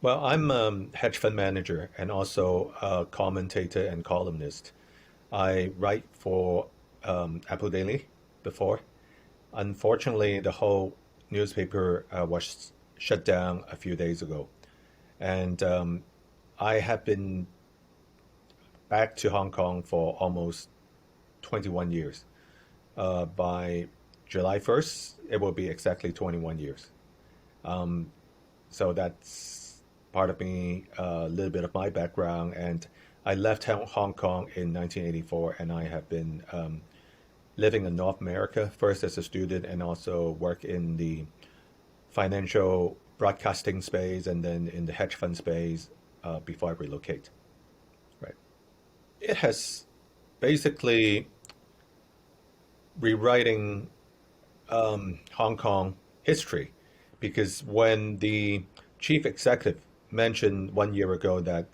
Well, I'm a hedge fund manager and also a commentator and columnist. I write for Apple Daily before. Unfortunately, the whole newspaper was shut down a few days ago. And I have been back to Hong Kong for almost 21 years. By July 1st, it will be exactly 21 years. So that's part of me, a little bit of my background. And I left Hong Kong in 1984, and I have been living in North America, first as a student and also work in the financial broadcasting space and then in the hedge fund space before I relocate. Right. It has basically rewriting Hong Kong history because when the chief executive mentioned 1 year ago that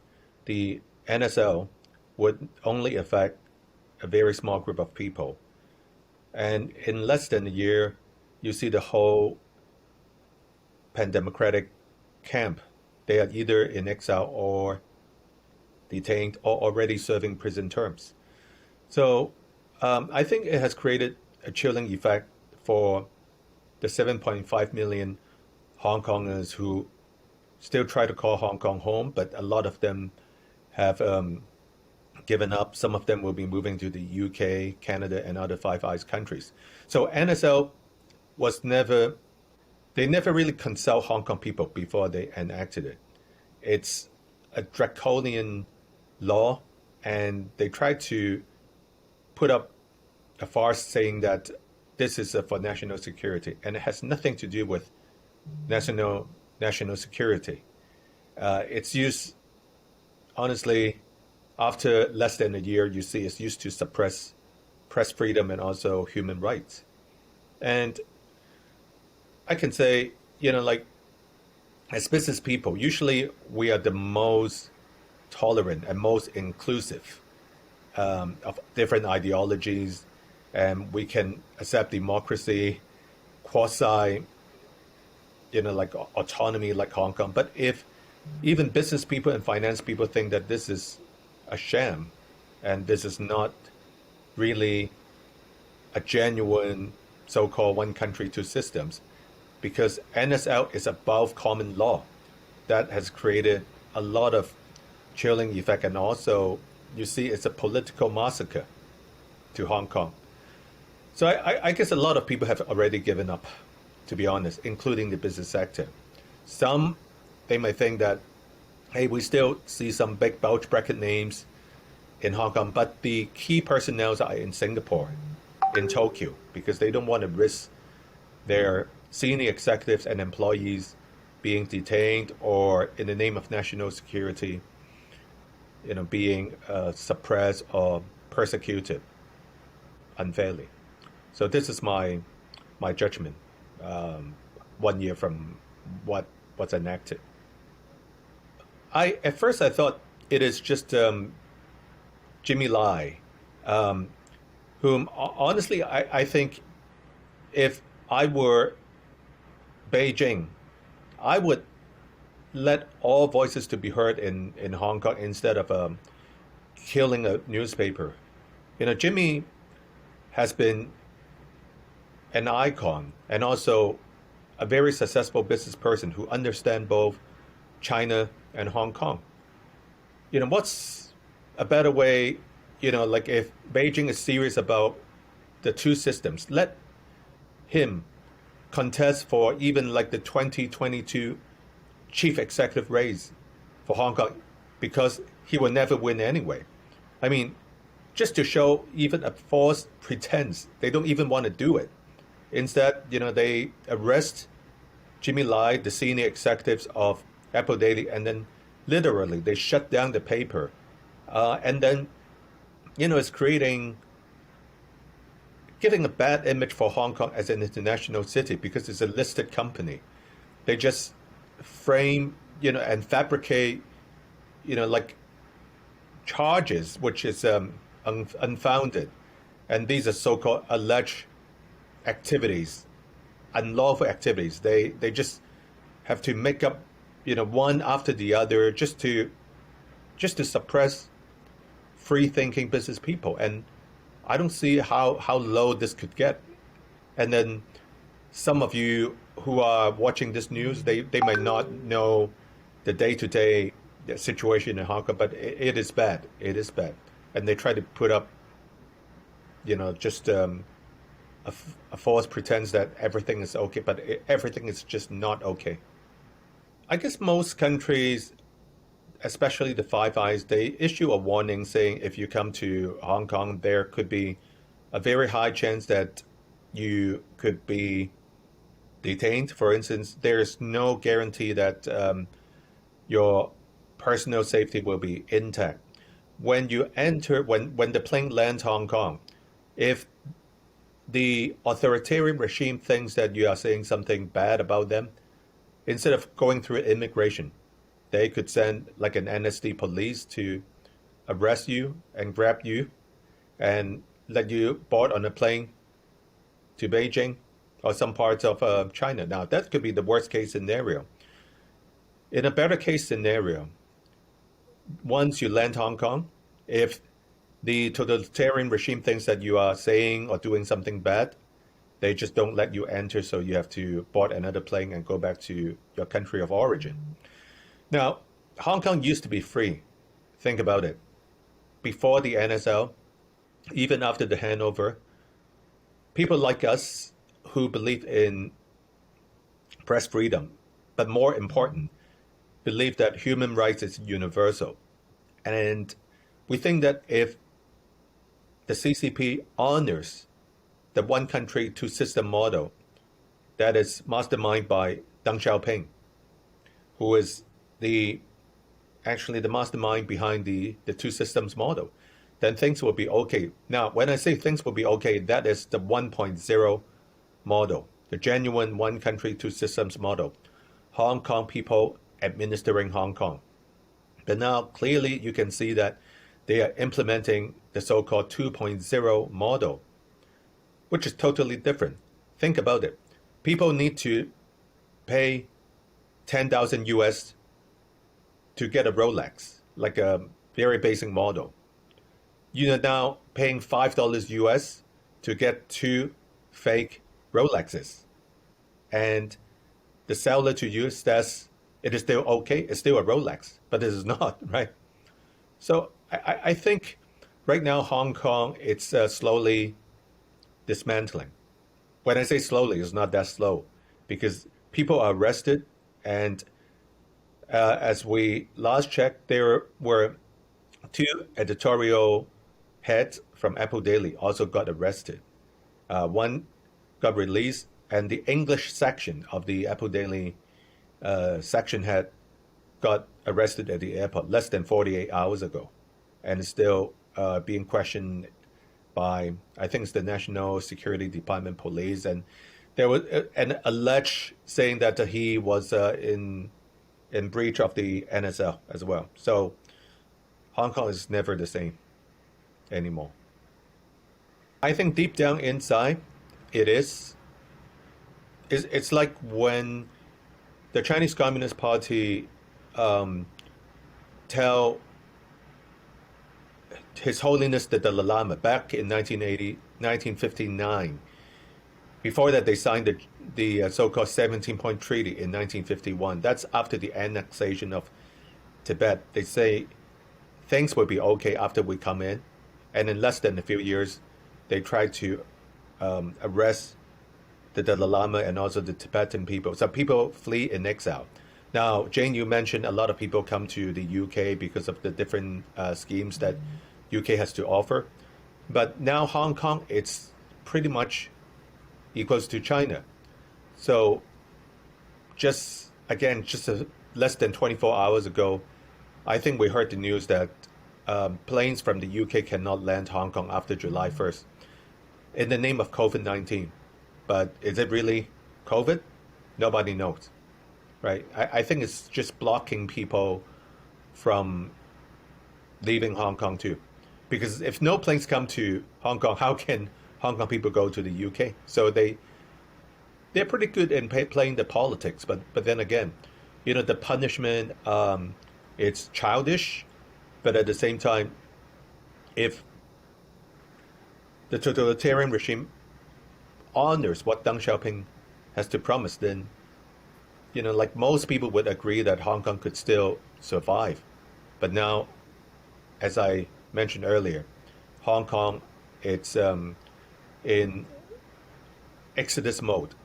the NSL would only affect a very small group of people, and in less than a year, you see the whole pan-democratic camp. They are either in exile or detained or already serving prison terms. So I think it has created a chilling effect for the 7.5 million Hong Kongers who still try to call Hong Kong home, but a lot of them have given up. Some of them will be moving to the UK, Canada, and other Five Eyes countries. So NSL was never, they never really consult Hong Kong people before they enacted it. It's a draconian law, and they tried to put up a farce saying that this is for national security, and it has nothing to do with national security. It's used, honestly, after less than a year, you see it's used to suppress press freedom and also human rights. And I can say, like, as business people, usually we are the most tolerant and most inclusive of different ideologies, and we can accept democracy, quasi, like autonomy like Hong Kong. But if even business people and finance people think that this is a sham and this is not really a genuine so-called one country, two systems, because NSL is above common law, that has created a lot of chilling effect. And also, you see, it's a political massacre to Hong Kong. So I guess a lot of people have already given up, to be honest, including the business sector. Some, they might think that, hey, we still see some big bulge bracket names in Hong Kong, but the key personnel are in Singapore, in Tokyo, because they don't want to risk their senior executives and employees being detained or, in the name of national security, being suppressed or persecuted unfairly. So this is my judgment 1 year from what's enacted. At first I thought it is just Jimmy Lai, whom honestly I think if I were Beijing, I would let all voices to be heard in Hong Kong instead of killing a newspaper. Jimmy has been an icon and also a very successful business person who understands both China and Hong Kong. What's a better way, like if Beijing is serious about the two systems, let him contest for even like the 2022 chief executive race for Hong Kong, because he will never win anyway. I mean, just to show even a false pretense, they don't even want to do it. Instead, they arrest Jimmy Lai, the senior executives of Apple Daily, and then literally they shut down the paper. And then, it's giving a bad image for Hong Kong as an international city because it's a listed company. They just frame, and fabricate, like charges, which is unfounded. And these are so-called alleged activities, unlawful activities. They just have to make up, one after the other, just to suppress free thinking business people. And I don't see how low this could get. And then some of you who are watching this news, they might not know the day-to-day situation in Hong Kong, but it is bad. It is bad. And they try to put up, just a false pretense that everything is okay, but everything is just not okay. I guess most countries, especially the Five Eyes, they issue a warning saying if you come to Hong Kong, there could be a very high chance that you could be detained. For instance, there's no guarantee that your personal safety will be intact. When the plane lands Hong Kong, if the authoritarian regime thinks that you are saying something bad about them, instead of going through immigration, they could send like an NTD police to arrest you and grab you and let you board on a plane to Beijing or some parts of China. Now, that could be the worst case scenario. In a better case scenario, once you land Hong Kong, if the totalitarian regime thinks that you are saying or doing something bad, they just don't let you enter, so you have to board another plane and go back to your country of origin. Now, Hong Kong used to be free. Think about it. Before the NSL, even after the handover, people like us who believe in press freedom, but more important, believe that human rights is universal. And we think that if the CCP honors the one country, two system model that is masterminded by Deng Xiaoping, who is actually the mastermind behind the two systems model, then things will be okay. Now, when I say things will be okay, that is the 1.0 model, the genuine one country, two systems model. Hong Kong people administering Hong Kong. But now, clearly, you can see that they are implementing the so-called 2.0 model, which is totally different. Think about it. People need to pay 10,000 US to get a Rolex, like a very basic model. You are now paying $5 US to get two fake Rolexes. And the seller to you says it is still okay, it's still a Rolex, but it is not, right? So I think right now Hong Kong, it's slowly dismantling. When I say slowly, it's not that slow because people are arrested, and as we last checked, there were two editorial heads from Apple Daily also got arrested. One got released, and the English section of the Apple Daily section head got arrested at the airport less than 48 hours ago, and is still being questioned by, I think it's the National Security Department police, and there was an alleged saying that he was in breach of the NSL as well. So Hong Kong is never the same anymore. I think deep down inside, it's like when the Chinese Communist Party tell His Holiness the Dalai Lama back in 1959. Before that, they signed the so-called 17-point treaty in 1951. That's after the annexation of Tibet. They say things will be okay after we come in. And in less than a few years, they tried to arrest the Dalai Lama and also the Tibetan people. So people flee in exile. Now, Jane, you mentioned a lot of people come to the UK because of the different schemes that UK has to offer. But now Hong Kong, it's pretty much equals to China. So just less than 24 hours ago, I think we heard the news that planes from the UK cannot land Hong Kong after July 1st in the name of COVID-19. But is it really COVID? Nobody knows, right? I think it's just blocking people from leaving Hong Kong too. Because if no planes come to Hong Kong, how can Hong Kong people go to the UK? So they're pretty good in playing the politics. But then again, the punishment, it's childish, but at the same time, if the totalitarian regime honors what Deng Xiaoping has to promise, then, like most people would agree that Hong Kong could still survive. But now, as I mentioned earlier, Hong Kong, it's in exodus mode.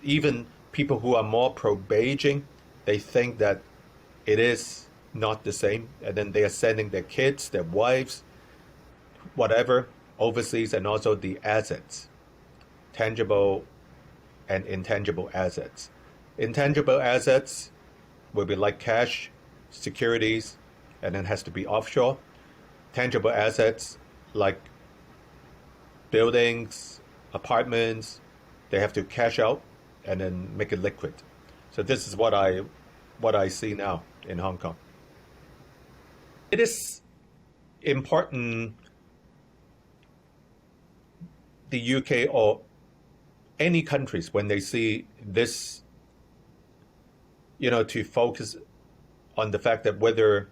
Even people who are more pro-Beijing, they think that it is not the same, and then they are sending their kids, their wives, whatever, overseas, and also the assets, tangible and intangible assets. Intangible assets will be like cash, securities, and then has to be offshore. Tangible assets like buildings, apartments, they have to cash out and then make it liquid. So this is what I see now in Hong Kong. It is important the UK or any countries when they see this, to focus on the fact that whether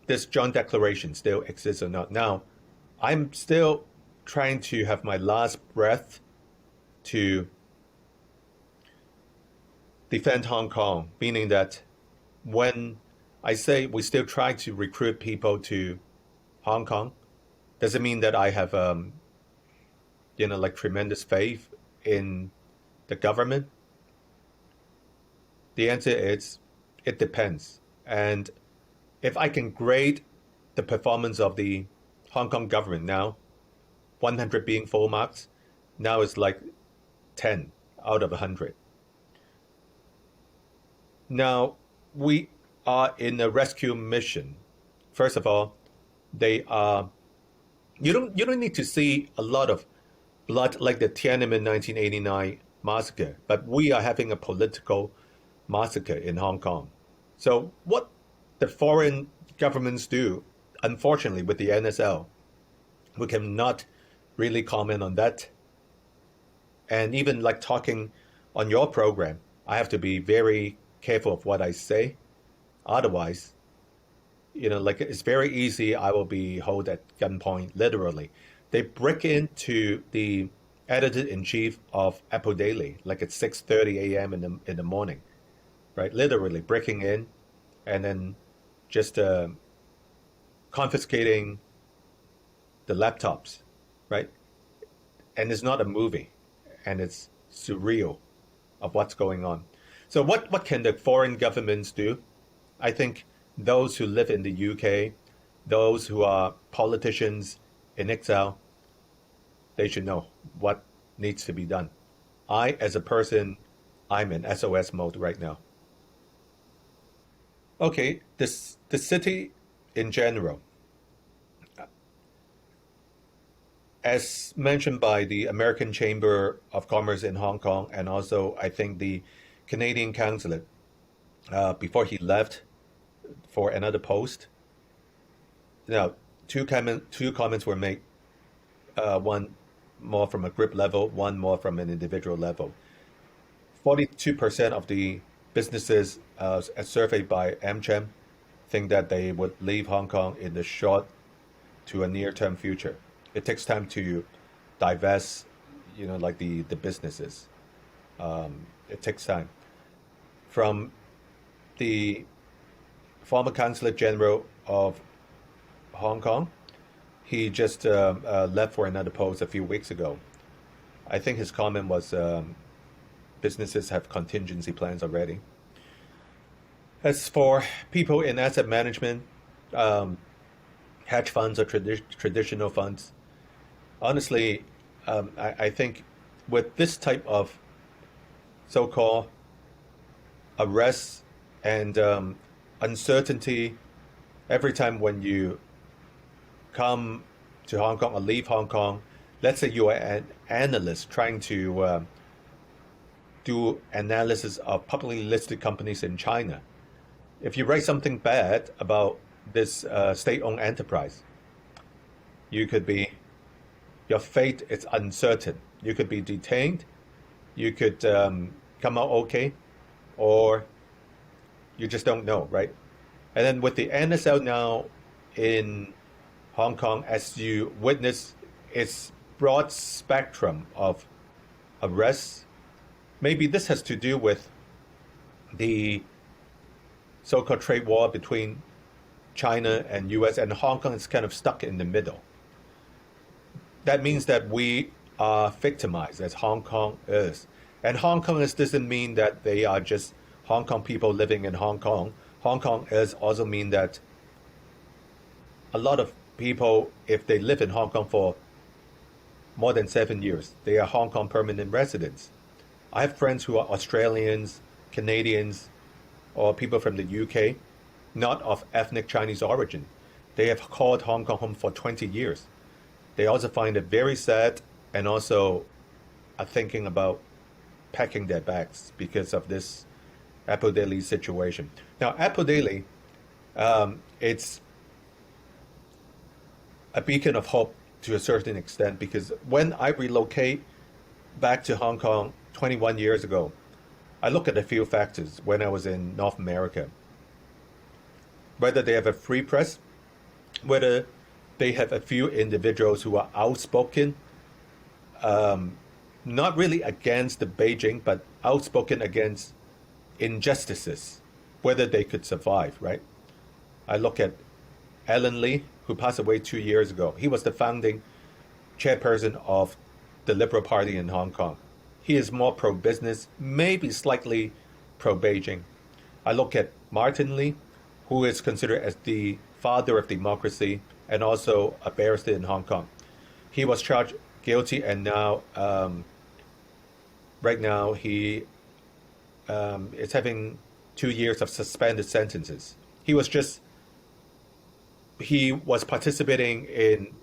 this joint declaration still exists or not. Now, I'm still trying to have my last breath to defend Hong Kong, meaning that when I say we still try to recruit people to Hong Kong, does it mean that I have, like tremendous faith in the government? The answer is, it depends. And if I can grade the performance of the Hong Kong government now, 100 being full marks, now it's like 10 out of 100. Now, we are in a rescue mission. First of all, they are, you don't need to see a lot of blood like the Tiananmen 1989 massacre, but we are having a political massacre in Hong Kong. So what the foreign governments do, unfortunately, with the NSL, we cannot really comment on that. And even like talking on your program, I have to be very careful of what I say. Otherwise, like it's very easy, I will be held at gunpoint, literally. They break into the editor-in-chief of Apple Daily, like at 6:30 a.m. in the morning, right? Literally breaking in and then just confiscating the laptops, right? And it's not a movie, and it's surreal of what's going on. So what can the foreign governments do? I think those who live in the UK, those who are politicians in exile, they should know what needs to be done. I, as a person, I'm in SOS mode right now. Okay, the city in general, as mentioned by the American Chamber of Commerce in Hong Kong, and also I think the Canadian consulate, before he left for another post. Now, two comments were made, one more from a group level, one more from an individual level. 42% of the businesses as surveyed by AmCham think that they would leave Hong Kong in the short to a near-term future. It takes time to divest, like the businesses. It takes time. From the former Consulate General of Hong Kong, he just left for another post a few weeks ago. I think his comment was businesses have contingency plans already. As for people in asset management, hedge funds or traditional funds, honestly, I think with this type of so-called arrest and uncertainty, every time when you come to Hong Kong or leave Hong Kong, let's say you are an analyst trying to do analysis of publicly listed companies in China. If you write something bad about this state-owned enterprise, your fate is uncertain. You could be detained. You could come out okay, or you just don't know, right? And then with the NSL now in Hong Kong, as you witness its broad spectrum of arrests, maybe this has to do with the so-called trade war between China and US, and Hong Kong is kind of stuck in the middle. That means that we are victimized, as Hong Kong is. And Hong Kongers doesn't mean that they are just Hong Kong people living in Hong Kong. Hong Kong is also mean that a lot of people, if they live in Hong Kong for more than 7 years, they are Hong Kong permanent residents. I have friends who are Australians, Canadians, or people from the UK, not of ethnic Chinese origin. They have called Hong Kong home for 20 years. They also find it very sad and also are thinking about packing their bags because of this Apple Daily situation. Now, Apple Daily, it's a beacon of hope to a certain extent, because when I relocate back to Hong Kong 21 years ago, I look at a few factors when I was in North America. Whether they have a free press, whether they have a few individuals who are outspoken, not really against the Beijing, but outspoken against injustices, whether they could survive, right? I look at Alan Lee, who passed away 2 years ago. He was the founding chairperson of the Liberal Party in Hong Kong. He is more pro-business, maybe slightly pro-Beijing. I look at Martin Lee, who is considered as the father of democracy and also a barrister in Hong Kong. He was charged guilty, and now, right now, he is having 2 years of suspended sentences. He was participating in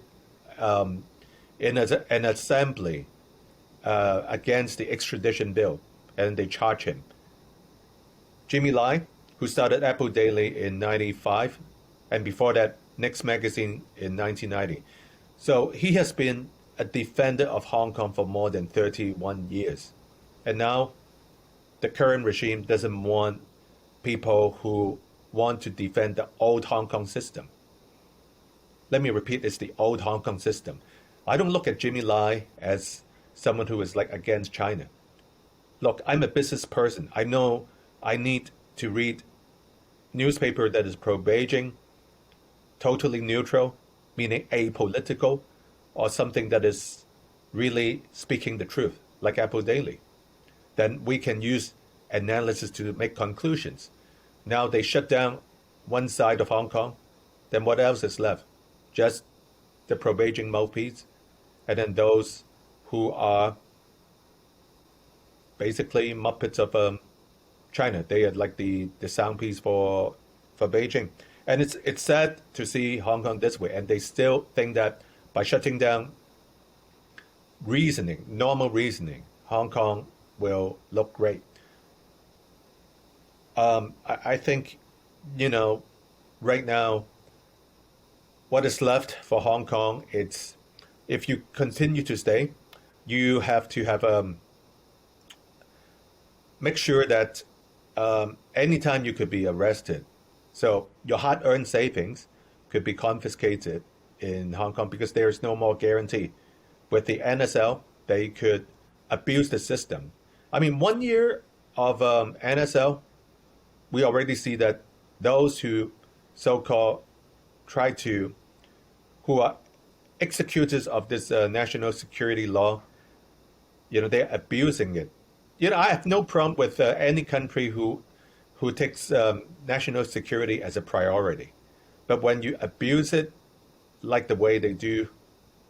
an assembly against the extradition bill, and they charge him. Jimmy Lai, who started Apple Daily in '95, and before that, Next Magazine in 1990. So he has been a defender of Hong Kong for more than 31 years. And now the current regime doesn't want people who want to defend the old Hong Kong system. Let me repeat, it's the old Hong Kong system. I don't look at Jimmy Lai as someone who is like against China. Look, I'm a business person. I know I need to read newspaper that is pro-Beijing, totally neutral, meaning apolitical, or something that is really speaking the truth, like Apple Daily. Then we can use analysis to make conclusions. Now they shut down one side of Hong Kong, then what else is left? Just the pro-Beijing mouthpiece, and then those who are basically Muppets of China. They are like the soundpiece for Beijing. And it's sad to see Hong Kong this way, and they still think that by shutting down reasoning, normal reasoning, Hong Kong will look great. I think, right now, what is left for Hong Kong, it's if you continue to stay, you have to have make sure that anytime you could be arrested. So your hard-earned savings could be confiscated in Hong Kong because there is no more guarantee. With the NSL, they could abuse the system. I mean, 1 year of NSL, we already see that those who so-called who are executors of this national security law, they're abusing it. I have no problem with any country who takes national security as a priority. But when you abuse it like the way they do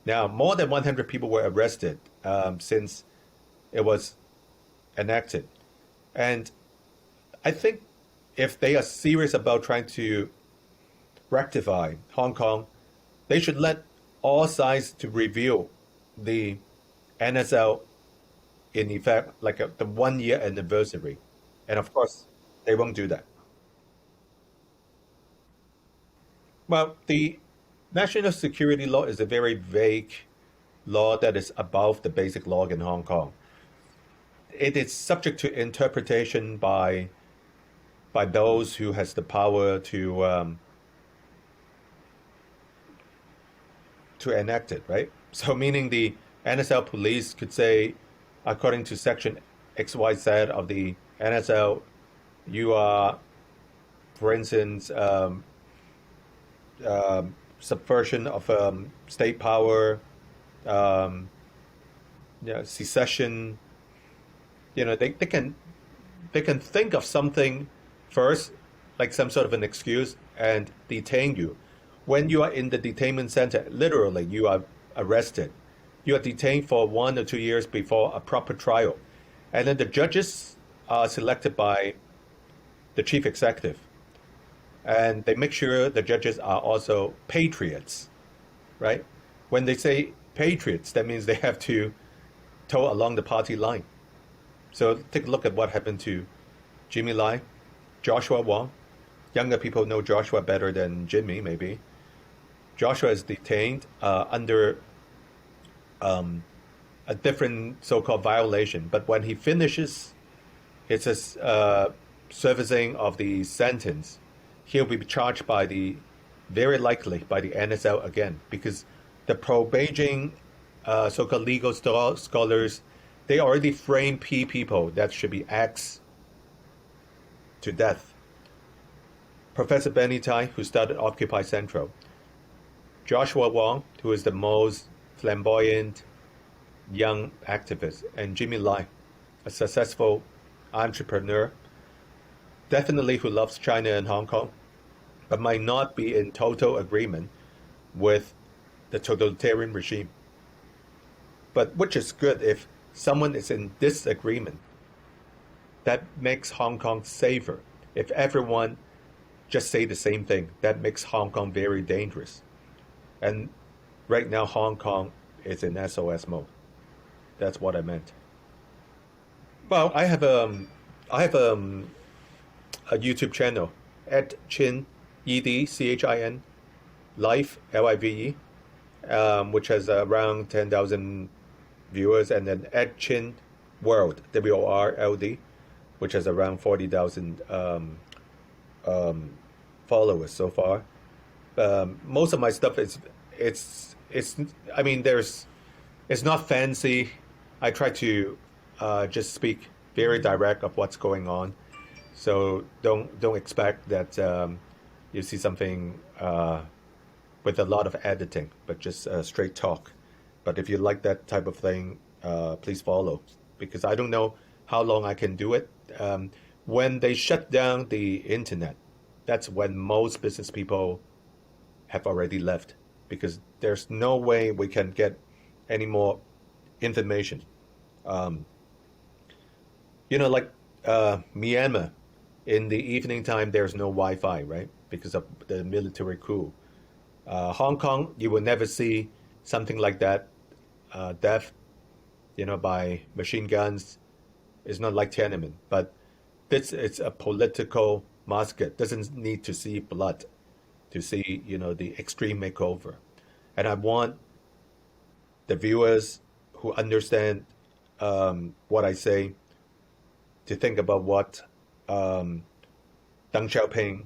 now, more than 100 people were arrested since it was enacted. And I think if they are serious about trying to rectify Hong Kong, they should let all sides to review the NSL in effect, like the 1 year anniversary. And of course, they won't do that. Well, the national security law is a very vague law that is above the basic law in Hong Kong. it is subject to interpretation by those who has the power to enact it, right? So meaning the NSL police could say, according to section XYZ of the NSL, you are, for instance, subversion of state power, secession. They can think of something first, like some sort of an excuse, and detain you. When you are in the detainment center, literally, you are arrested. You are detained for 1 or 2 years before a proper trial. And then the judges are selected by the chief executive. And they make sure the judges are also patriots, right? When they say patriots, that means they have to toe along the party line. So take a look at what happened to Jimmy Lai, Joshua Wong. Younger people know Joshua better than Jimmy, maybe. Joshua is detained under a different so-called violation. But when he finishes his servicing of the sentence, he'll be charged very likely by the NSL again, because the pro-Beijing so-called legal scholars, they already frame people that should be axed to death. Professor Benny Tai, who started Occupy Central, Joshua Wong, who is the most flamboyant young activist, and Jimmy Lai, a successful entrepreneur, definitely who loves China and Hong Kong, but might not be in total agreement with the totalitarian regime. But which is good if someone is in disagreement. That makes Hong Kong safer. If everyone just say the same thing, that makes Hong Kong very dangerous. And right now, Hong Kong is in SOS mode. That's what I meant. Well, I have a YouTube channel at Chin ED Live LIVE, which has around 10,000 viewers, and then at Chin World WORLD, which has around 40,000 followers so far. Most of my stuff it's not fancy. I try to just speak very direct of what's going on. So don't expect that you see something with a lot of editing, but just straight talk. But if you like that type of thing, please follow, because I don't know how long I can do it. When they shut down the internet, that's when most business people have already left, because there's no way we can get any more information. Like Myanmar, in the evening time, there's no Wi-Fi, right? Because of the military coup. Hong Kong, you will never see something like that. Death, by machine guns. It's not like Tiananmen, but it's a political massacre. Doesn't need to see blood to see, the extreme makeover. And I want the viewers who understand what I say to think about what Deng Xiaoping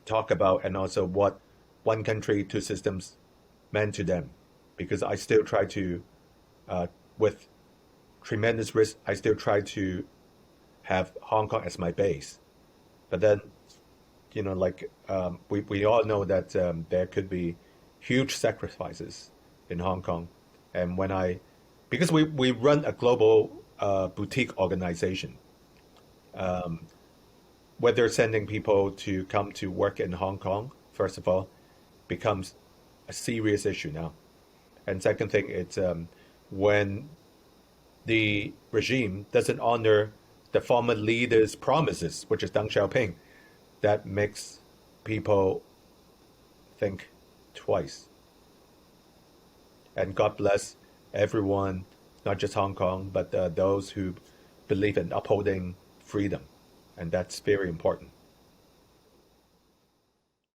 talk about, and also what one country, two systems meant to them. Because I still try to, with tremendous risk, I still try to have Hong Kong as my base. But then, we all know that there could be huge sacrifices in Hong Kong. And because we run a global boutique organization, whether sending people to come to work in Hong Kong, first of all, becomes a serious issue now. And second thing, it's when the regime doesn't honor the former leader's promises, which is Deng Xiaoping, that makes people think twice. And God bless everyone, not just Hong Kong, but those who believe in upholding freedom. And that's very important.